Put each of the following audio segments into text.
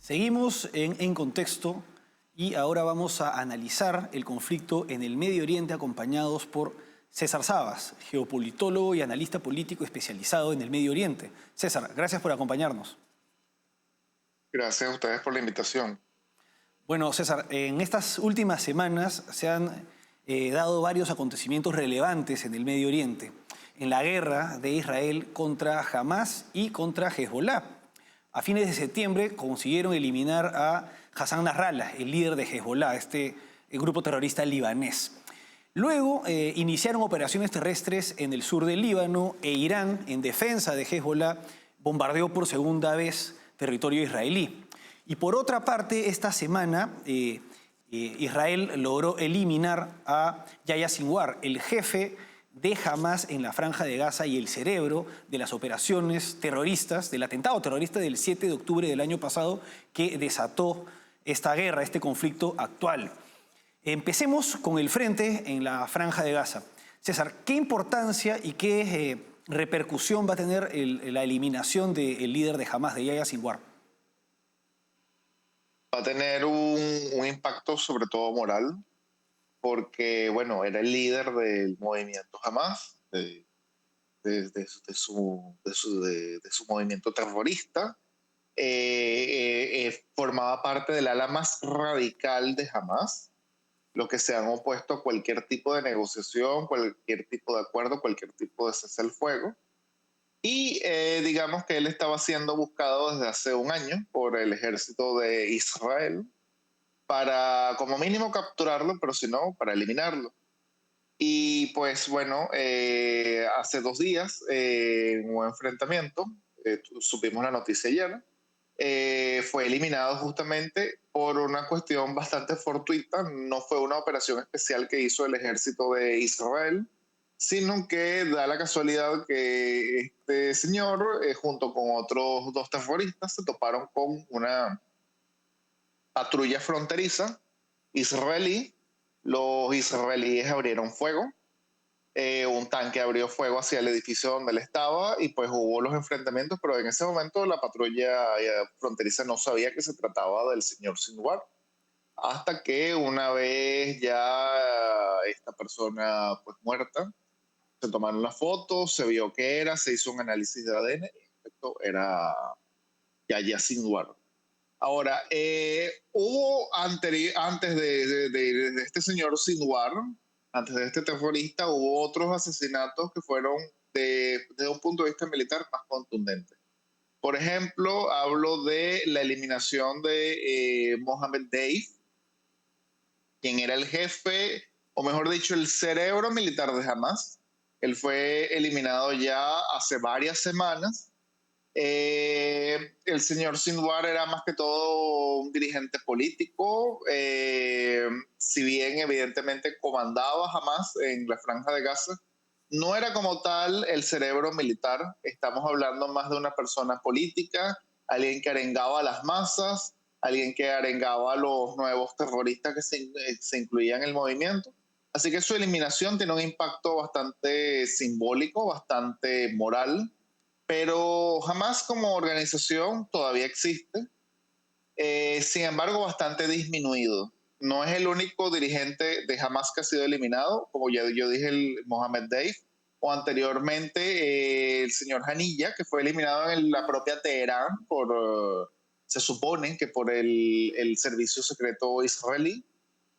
Seguimos en Contexto y ahora vamos a analizar el conflicto en el Medio Oriente acompañados por César Sabas, geopolitólogo y analista político especializado en el Medio Oriente. César, gracias por acompañarnos. Gracias a ustedes por la invitación. Bueno, César, en estas últimas semanas se han dado varios acontecimientos relevantes en el Medio Oriente, en la guerra de Israel contra Hamás y contra Hezbollah. A fines de septiembre consiguieron eliminar a Hassan Nasrallah, el líder de Hezbollah, el grupo terrorista libanés. Luego iniciaron operaciones terrestres en el sur del Líbano e Irán, en defensa de Hezbollah, bombardeó por segunda vez territorio israelí. Y por otra parte, esta semana Israel logró eliminar a Yahya Sinwar, el jefe de Hamás en la Franja de Gaza y el cerebro de las operaciones terroristas, del atentado terrorista del 7 de octubre del año pasado que desató esta guerra, este conflicto actual. Empecemos con el frente en la Franja de Gaza. César, ¿qué importancia y qué repercusión va a tener la eliminación del líder de Hamás, de Yahya Sinwar? Va a tener un impacto sobre todo moral, porque, bueno, era el líder del movimiento Hamas, de su movimiento terrorista. Formaba parte del ala más radical de Hamas, los que se han opuesto a cualquier tipo de negociación, cualquier tipo de acuerdo, cualquier tipo de cese al fuego. Y digamos que él estaba siendo buscado desde hace un año por el ejército de Israel para como mínimo capturarlo, pero si no, para eliminarlo. Y pues bueno, hace 2 días, en un enfrentamiento, supimos la noticia ayer, fue eliminado justamente por una cuestión bastante fortuita. No fue una operación especial que hizo el ejército de Israel, sino que da la casualidad que este señor, junto con otros dos terroristas, se toparon con una patrulla fronteriza israelí. Los israelíes abrieron fuego, un tanque abrió fuego hacia el edificio donde él estaba y pues hubo los enfrentamientos, pero en ese momento la patrulla fronteriza no sabía que se trataba del señor Sinwar, hasta que una vez ya esta persona pues muerta, se tomaron las fotos, se vio que era, se hizo un análisis de ADN y esto era Yahya Sinwar. Ahora, antes de este señor Sinwar, antes de este terrorista, hubo otros asesinatos que fueron desde un punto de vista militar más contundentes. Por ejemplo, hablo de la eliminación de Mohammed Deif, quien era el jefe, o mejor dicho, el cerebro militar de Hamas. Él fue eliminado ya hace varias semanas. El señor Sinwar era más que todo un dirigente político, si bien evidentemente comandaba Hamas en la Franja de Gaza, no era como tal el cerebro militar. Estamos hablando más de una persona política, alguien que arengaba a las masas, alguien que arengaba a los nuevos terroristas que se incluían en el movimiento. Así que su eliminación tiene un impacto bastante simbólico, bastante moral, pero Hamas como organización todavía existe, sin embargo bastante disminuido. No es el único dirigente de Hamas que ha sido eliminado, como ya yo dije, el Mohammed Deif, o anteriormente el señor Hanilla, que fue eliminado en la propia Teherán se supone que por el servicio secreto israelí.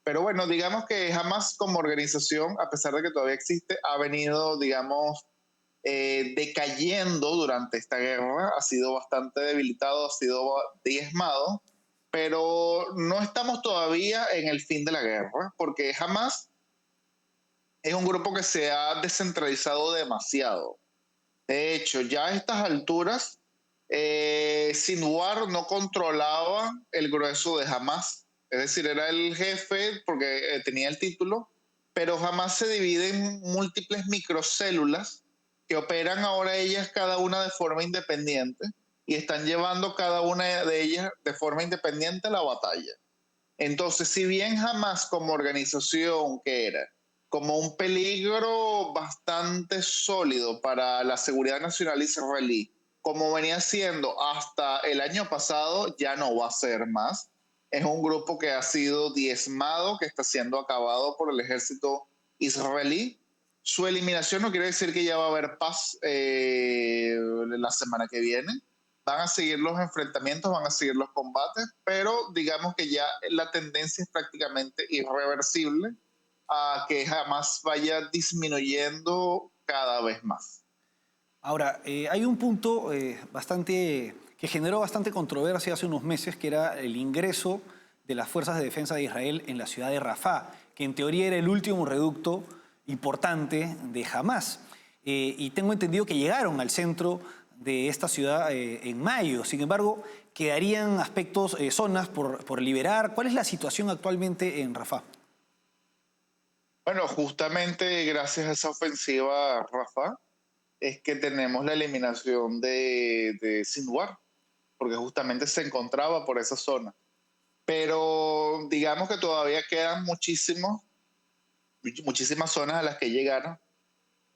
Pero bueno, digamos que Hamas como organización, a pesar de que todavía existe, ha venido, digamos, decayendo durante esta guerra, ha sido bastante debilitado, ha sido diezmado, pero no estamos todavía en el fin de la guerra, porque Hamas es un grupo que se ha descentralizado demasiado. De hecho, ya a estas alturas, Sinwar no controlaba el grueso de Hamas, es decir, era el jefe porque tenía el título, pero Hamas se divide en múltiples microcélulas que operan ahora ellas cada una de forma independiente y están llevando cada una de ellas de forma independiente la batalla. Entonces, si bien Hamas como organización que era como un peligro bastante sólido para la seguridad nacional israelí, como venía siendo hasta el año pasado, ya no va a ser más. Es un grupo que ha sido diezmado, que está siendo acabado por el ejército israelí. Su eliminación no quiere decir que ya va a haber paz la semana que viene. Van a seguir los enfrentamientos, van a seguir los combates, pero digamos que ya la tendencia es prácticamente irreversible a que jamás vaya disminuyendo cada vez más. Ahora, hay un punto que generó bastante controversia hace unos meses, que era el ingreso de las fuerzas de defensa de Israel en la ciudad de Rafah, que en teoría era el último reducto importante de Hamás. Y tengo entendido que llegaron al centro de esta ciudad en mayo. Sin embargo, quedarían aspectos, zonas por liberar. ¿Cuál es la situación actualmente en Rafah? Bueno, justamente gracias a esa ofensiva, Rafa, es que tenemos la eliminación de Sinwar, porque justamente se encontraba por esa zona. Pero digamos que todavía quedan muchísimas zonas a las que llegar,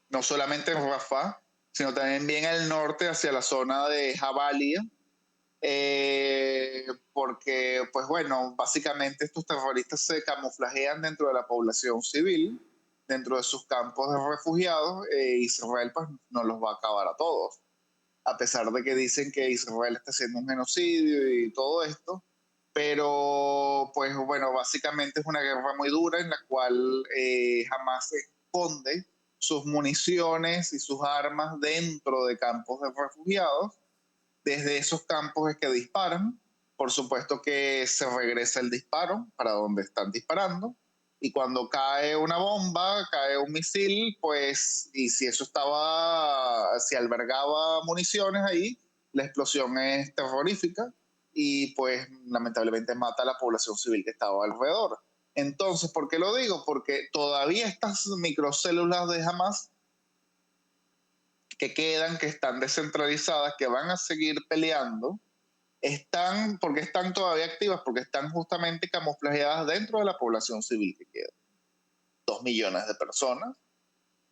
no solamente en Rafah, sino también bien al norte hacia la zona de Jabalia, porque, pues bueno, básicamente estos terroristas se camuflajean dentro de la población civil, dentro de sus campos de refugiados, Israel pues no los va a acabar a todos, a pesar de que dicen que Israel está haciendo un genocidio y todo esto, pero pues bueno, básicamente es una guerra muy dura en la cual Hamas esconde sus municiones y sus armas dentro de campos de refugiados. Desde esos campos es que disparan. Por supuesto que se regresa el disparo para donde están disparando. Y cuando cae una bomba, cae un misil, pues, y si eso estaba, si albergaba municiones ahí, la explosión es terrorífica y pues lamentablemente mata a la población civil que estaba alrededor. Entonces, ¿por qué lo digo? Porque todavía estas microcélulas de Hamas que quedan, que están descentralizadas, que van a seguir peleando, porque están todavía activas, porque están justamente camuflajeadas dentro de la población civil que queda. 2 millones de personas.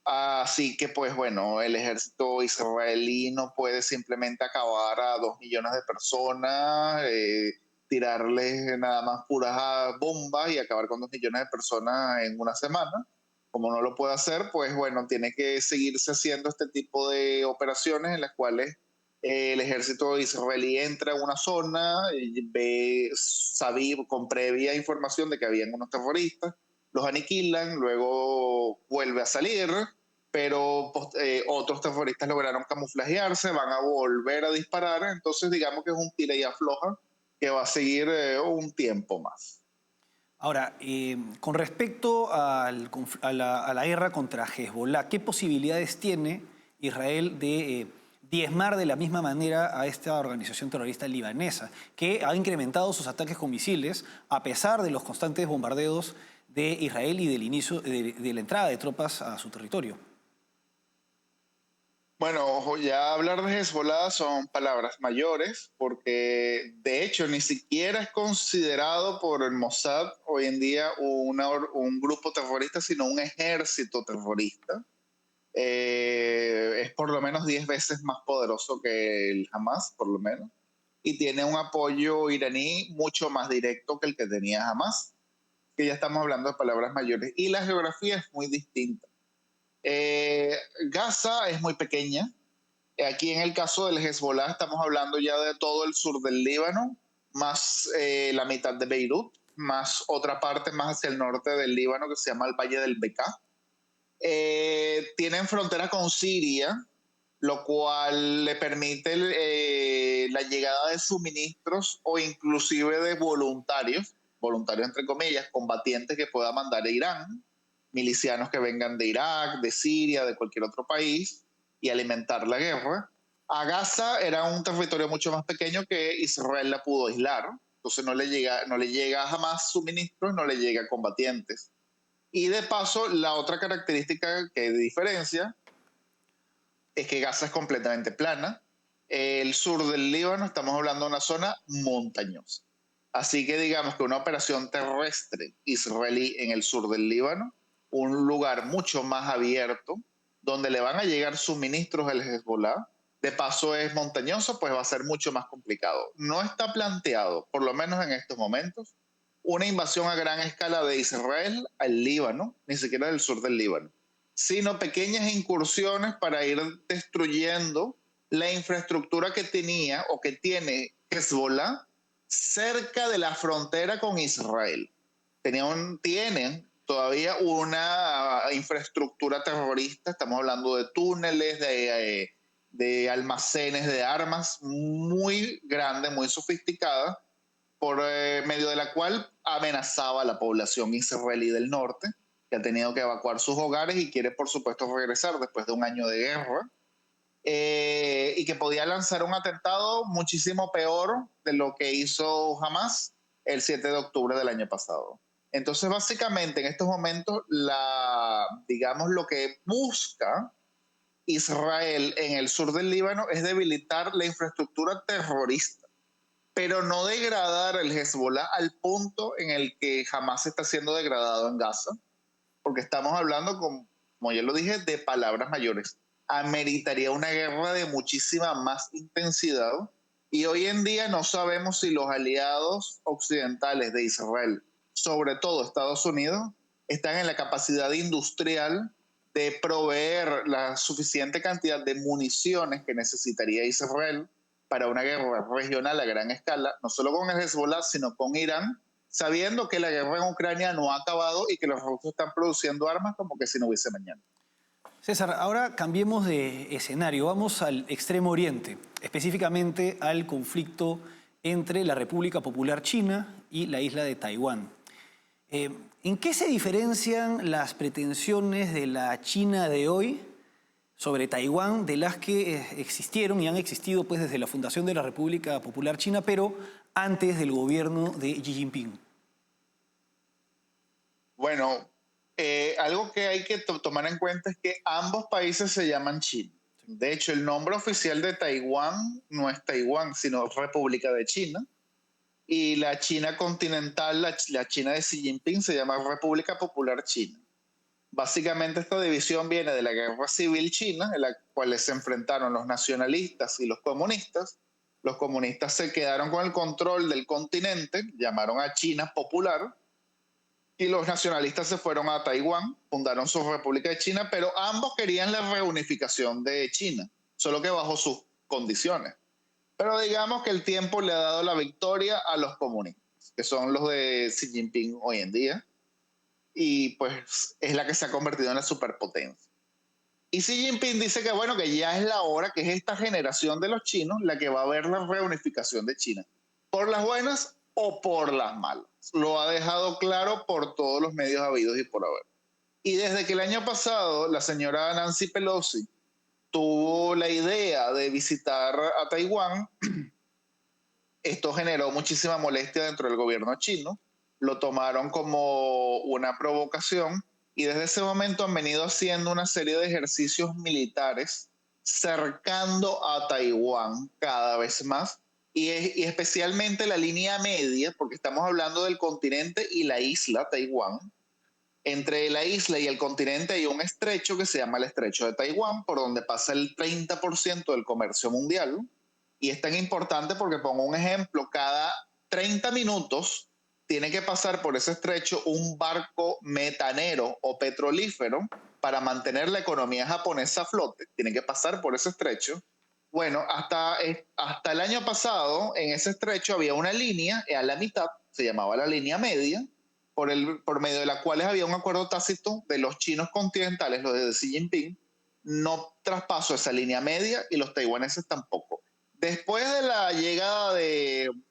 Así que, pues bueno, el ejército israelí no puede simplemente acabar a 2 millones de personas, tirarles nada más puras bombas y acabar con 2 millones de personas en una semana. Como no lo puede hacer, pues bueno, tiene que seguirse haciendo este tipo de operaciones en las cuales el ejército israelí entra a una zona, sabía con previa información de que habían unos terroristas, los aniquilan, luego vuelve a salir, pero otros terroristas lograron camuflajearse, van a volver a disparar, entonces digamos que es un tira y afloja que va a seguir un tiempo más. Ahora, con respecto a la guerra contra Hezbollah, ¿qué posibilidades tiene Israel de diezmar de la misma manera a esta organización terrorista libanesa, que ha incrementado sus ataques con misiles a pesar de los constantes bombardeos de Israel y del inicio de la entrada de tropas a su territorio? Bueno, ojo, ya hablar de Hezbollah son palabras mayores, porque de hecho ni siquiera es considerado por el Mossad hoy en día un grupo terrorista, sino un ejército terrorista. Es por lo menos 10 veces más poderoso que el Hamas, por lo menos, y tiene un apoyo iraní mucho más directo que el que tenía Hamas, que ya estamos hablando de palabras mayores, y la geografía es muy distinta. Gaza es muy pequeña. Aquí en el caso del Hezbollah estamos hablando ya de todo el sur del Líbano, más la mitad de Beirut, más otra parte más hacia el norte del Líbano que se llama el Valle del Bekaa. Tienen frontera con Siria, lo cual le permite la llegada de suministros o inclusive de voluntarios entre comillas, combatientes que pueda mandar a Irán, milicianos que vengan de Irak, de Siria, de cualquier otro país, y alimentar la guerra. A Gaza era un territorio mucho más pequeño que Israel la pudo aislar, entonces no le llega jamás suministros, no le llega combatientes. Y de paso, la otra característica que diferencia es que Gaza es completamente plana. El sur del Líbano, estamos hablando de una zona montañosa. Así que digamos que una operación terrestre israelí en el sur del Líbano, un lugar mucho más abierto, donde le van a llegar suministros al Hezbollah, de paso es montañoso, pues va a ser mucho más complicado. No está planteado, por lo menos en estos momentos, una invasión a gran escala de Israel al Líbano, ni siquiera del sur del Líbano, sino pequeñas incursiones para ir destruyendo la infraestructura que tenía o que tiene Hezbollah cerca de la frontera con Israel. Tienen todavía una infraestructura terrorista, estamos hablando de túneles, de almacenes de armas muy grande, muy sofisticada, por medio de la cual amenazaba a la población israelí del norte, que ha tenido que evacuar sus hogares y quiere, por supuesto, regresar después de un año de guerra, y que podía lanzar un atentado muchísimo peor de lo que hizo Hamas el 7 de octubre del año pasado. Entonces, básicamente, en estos momentos, digamos, lo que busca Israel en el sur del Líbano es debilitar la infraestructura terrorista, pero no degradar el Hezbollah al punto en el que jamás está siendo degradado en Gaza, porque estamos hablando, como ya lo dije, de palabras mayores. Ameritaría una guerra de muchísima más intensidad y hoy en día no sabemos si los aliados occidentales de Israel, sobre todo Estados Unidos, están en la capacidad industrial de proveer la suficiente cantidad de municiones que necesitaría Israel para una guerra regional a gran escala, no solo con el Hezbollah, sino con Irán, sabiendo que la guerra en Ucrania no ha acabado y que los rusos están produciendo armas como que si no hubiese mañana. César, ahora cambiemos de escenario. Vamos al Extremo Oriente, específicamente al conflicto entre la República Popular China y la isla de Taiwán. ¿En qué se diferencian las pretensiones de la China de hoy sobre Taiwán de las que existieron y han existido pues, desde la fundación de la República Popular China, pero antes del gobierno de Xi Jinping? Bueno, algo que hay que tomar en cuenta es que ambos países se llaman China. De hecho, el nombre oficial de Taiwán no es Taiwán, sino República de China. Y la China continental, la China de Xi Jinping, se llama República Popular China. Básicamente esta división viene de la guerra civil china, en la cual se enfrentaron los nacionalistas y los comunistas. Los comunistas se quedaron con el control del continente, llamaron a China Popular, y los nacionalistas se fueron a Taiwán, fundaron su República de China, pero ambos querían la reunificación de China, solo que bajo sus condiciones. Pero digamos que el tiempo le ha dado la victoria a los comunistas, que son los de Xi Jinping hoy en día, y pues es la que se ha convertido en la superpotencia. Y Xi Jinping dice que bueno, que ya es la hora, que es esta generación de los chinos la que va a ver la reunificación de China, por las buenas o por las malas. Lo ha dejado claro por todos los medios habidos y por haber. Y desde que el año pasado la señora Nancy Pelosi tuvo la idea de visitar a Taiwán, esto generó muchísima molestia dentro del gobierno chino, lo tomaron como una provocación y desde ese momento han venido haciendo una serie de ejercicios militares cercando a Taiwán cada vez más y especialmente la línea media, porque estamos hablando del continente y la isla Taiwán. Entre la isla y el continente hay un estrecho que se llama el Estrecho de Taiwán, por donde pasa el 30% del comercio mundial. Y es tan importante porque, pongo un ejemplo, cada 30 minutos tiene que pasar por ese estrecho un barco metanero o petrolífero para mantener la economía japonesa a flote. Tiene que pasar por ese estrecho. Bueno, hasta el año pasado en ese estrecho había una línea a la mitad, se llamaba la línea media, por medio de la cual había un acuerdo tácito de los chinos continentales, los de Xi Jinping, no traspaso esa línea media y los taiwaneses tampoco. Después de la llegada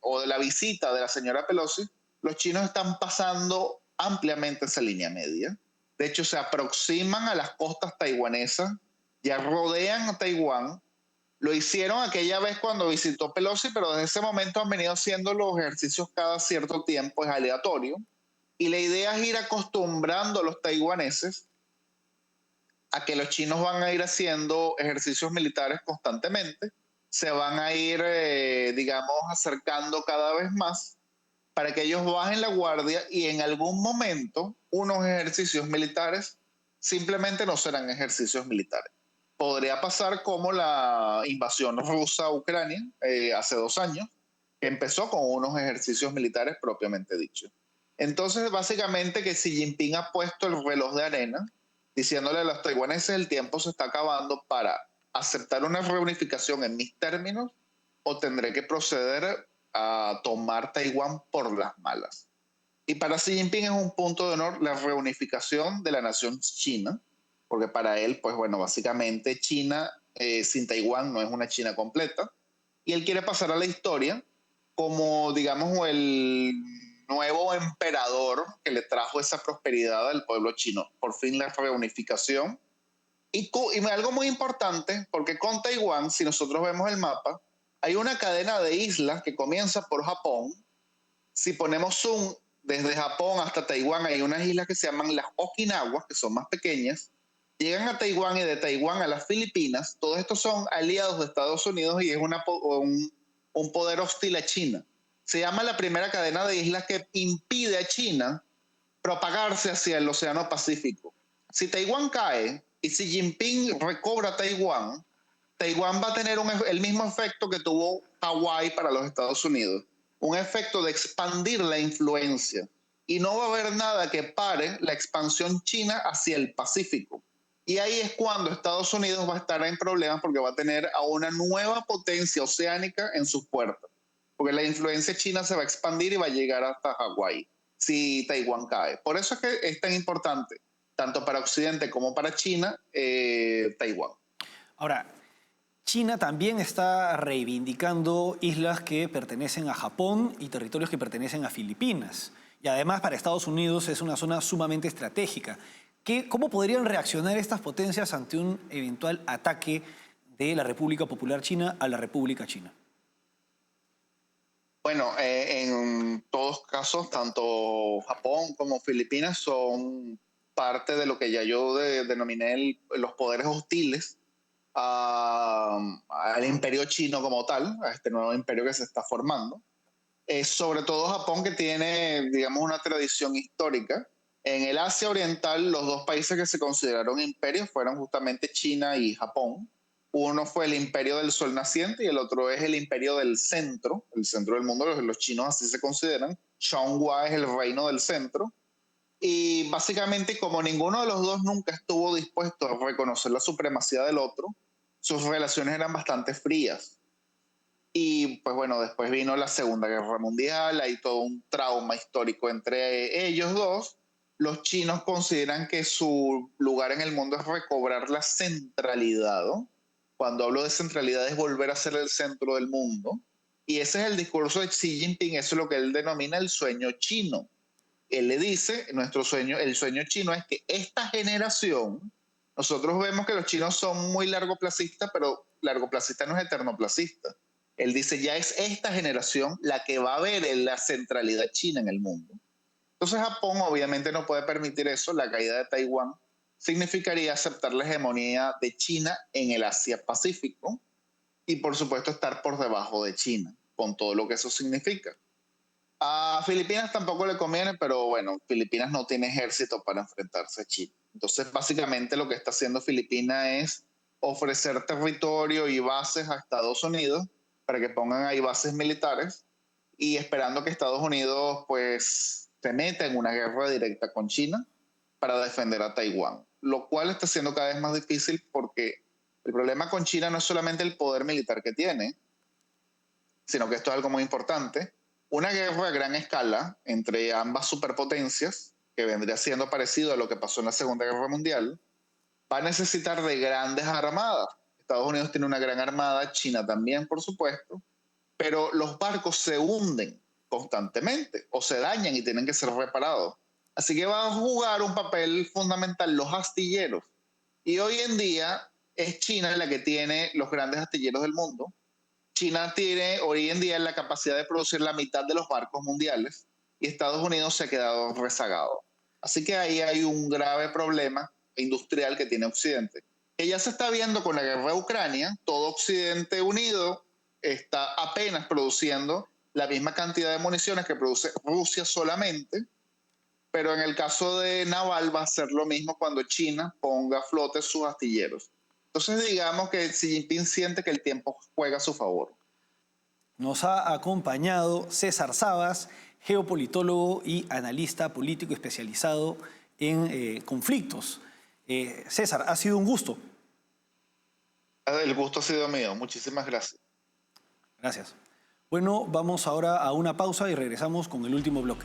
o de la visita de la señora Pelosi, los chinos están pasando ampliamente esa línea media. De hecho, se aproximan a las costas taiwanesas, ya rodean a Taiwán. Lo hicieron aquella vez cuando visitó Pelosi, pero desde ese momento han venido haciendo los ejercicios cada cierto tiempo, es aleatorio. Y la idea es ir acostumbrando a los taiwaneses a que los chinos van a ir haciendo ejercicios militares constantemente, se van a ir, digamos, acercando cada vez más para que ellos bajen la guardia y en algún momento unos ejercicios militares simplemente no serán ejercicios militares. podría pasar como la invasión rusa a Ucrania hace 2 años, que empezó con unos ejercicios militares propiamente dichos. Entonces, básicamente que Xi Jinping ha puesto el reloj de arena, diciéndole a los taiwaneses el tiempo se está acabando para aceptar una reunificación en mis términos o tendré que proceder a tomar Taiwán por las malas. Y para Xi Jinping es un punto de honor la reunificación de la nación china, porque para él, pues bueno, básicamente China sin Taiwán no es una China completa, y él quiere pasar a la historia como, digamos, el nuevo emperador que le trajo esa prosperidad al pueblo chino. Por fin la reunificación. Y algo muy importante, porque con Taiwán, si nosotros vemos el mapa, hay una cadena de islas que comienza por Japón. Si ponemos zoom desde Japón hasta Taiwán, hay unas islas que se llaman las Okinawa, que son más pequeñas, llegan a Taiwán y de Taiwán a las Filipinas. Todos estos son aliados de Estados Unidos y es un poder hostil a China. Se llama la primera cadena de islas que impide a China propagarse hacia el Océano Pacífico. Si Taiwán cae y Xi Jinping recobra Taiwán, Taiwán va a tener el mismo efecto que tuvo Hawái para los Estados Unidos, un efecto de expandir la influencia. Y no va a haber nada que pare la expansión china hacia el Pacífico. Y ahí es cuando Estados Unidos va a estar en problemas porque va a tener a una nueva potencia oceánica en sus puertas. Porque la influencia china se va a expandir y va a llegar hasta Hawái si Taiwán cae. Por eso es que es tan importante, tanto para Occidente como para China, Taiwán. Ahora, China también está reivindicando islas que pertenecen a Japón y territorios que pertenecen a Filipinas. Y además para Estados Unidos es una zona sumamente estratégica. ¿Cómo podrían reaccionar estas potencias ante un eventual ataque de la República Popular China a la República China? Bueno, en todos casos, tanto Japón como Filipinas son parte de lo que ya yo denominé los poderes hostiles al imperio chino como tal, a este nuevo imperio que se está formando. Sobre todo Japón, que tiene, digamos, una tradición histórica. En el Asia Oriental, los dos países que se consideraron imperios fueron justamente China y Japón. Uno fue el imperio del sol naciente y el otro es el imperio del centro, el centro del mundo, los chinos así se consideran. Xiongwa es el reino del centro. Y básicamente, como ninguno de los dos nunca estuvo dispuesto a reconocer la supremacía del otro, sus relaciones eran bastante frías. Y pues bueno, después vino la Segunda Guerra Mundial, hay todo un trauma histórico entre ellos dos. Los chinos consideran que su lugar en el mundo es recobrar la centralidad, ¿no? Cuando hablo de centralidad es volver a ser el centro del mundo. Y ese es el discurso de Xi Jinping, eso es lo que él denomina el sueño chino. Él le dice, nuestro sueño, el sueño chino es que esta generación, nosotros vemos que los chinos son muy largoplacistas, pero largoplacista no es eternoplacista. Él dice, ya es esta generación la que va a ver la centralidad china en el mundo. Entonces Japón obviamente no puede permitir eso. La caída de Taiwán significaría aceptar la hegemonía de China en el Asia-Pacífico y por supuesto estar por debajo de China, con todo lo que eso significa. A Filipinas tampoco le conviene, pero bueno, Filipinas no tiene ejército para enfrentarse a China. Entonces básicamente lo que está haciendo Filipinas es ofrecer territorio y bases a Estados Unidos para que pongan ahí bases militares y esperando que Estados Unidos pues se meta en una guerra directa con China para defender a Taiwán, lo cual está siendo cada vez más difícil porque el problema con China no es solamente el poder militar que tiene, sino que esto es algo muy importante. Una guerra a gran escala entre ambas superpotencias, que vendría siendo parecido a lo que pasó en la Segunda Guerra Mundial, va a necesitar de grandes armadas. Estados Unidos tiene una gran armada, China también, por supuesto, pero los barcos se hunden constantemente o se dañan y tienen que ser reparados. Así que va a jugar un papel fundamental los astilleros. Y hoy en día es China la que tiene los grandes astilleros del mundo. China tiene hoy en día la capacidad de producir la mitad de los barcos mundiales y Estados Unidos se ha quedado rezagado. Así que ahí hay un grave problema industrial que tiene Occidente, que ya se está viendo con la guerra de Ucrania. Todo Occidente unido está apenas produciendo la misma cantidad de municiones que produce Rusia solamente, pero en el caso de naval va a ser lo mismo cuando China ponga a flote sus astilleros. Entonces digamos que Xi Jinping siente que el tiempo juega a su favor. Nos ha acompañado César Sabas, geopolitólogo y analista político especializado en conflictos. César, ha sido un gusto. El gusto ha sido mío. Muchísimas gracias. Gracias. Bueno, vamos ahora a una pausa y regresamos con el último bloque.